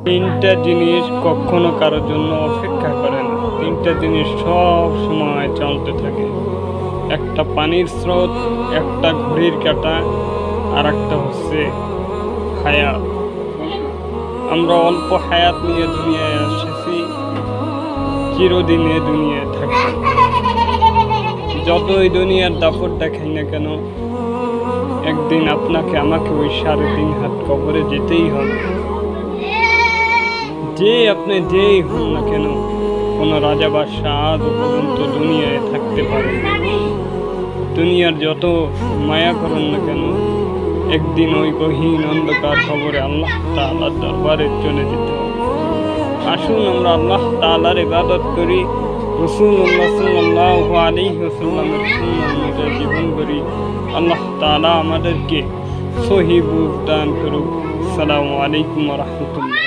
তিনটা জিনিস কখনো কারোর জন্য অপেক্ষা করে না। তিনটা জিনিস সব সময় চলতে থাকে। একটা পানির স্রোত, একটা ঘড়ির কাঁটা, আর একটা হচ্ছে হায়াত। আমরা অল্প হায়াত নিয়ে দুনিয়ায় এসেছি, চিরদিনে দুনিয়ায় থাকবো। যতই দুনিয়ার দাপট দেখাই না কেন, একদিন আপনাকে আমাকে ওই 3.5 হাত কবরে যেতেই হবে। আপনি যেই হন না কেন, কোনো রাজা বাদশাহ আজ পর্যন্ত দুনিয়ায় থাকতে পারে। দুনিয়ার যত মায়া করেন না কেন, একদিন ওই গহীন অন্ধকার কবরে আল্লাহ তাআলার দরবারে চলে যেতে হবে। আসুন আমরা আল্লাহ তাআলার ইবাদত করি, রাসূলুল্লাহ সাল্লাল্লাহু আলাইহি ওয়াসাল্লামের সুন্নাহ অনুযায়ী জীবন করি। আল্লাহ তাআলা আমাদেরকে সহিহ বুঝ দান করুক। আসসালামু আলাইকুম ওয়া রাহমাতুল্লাহ।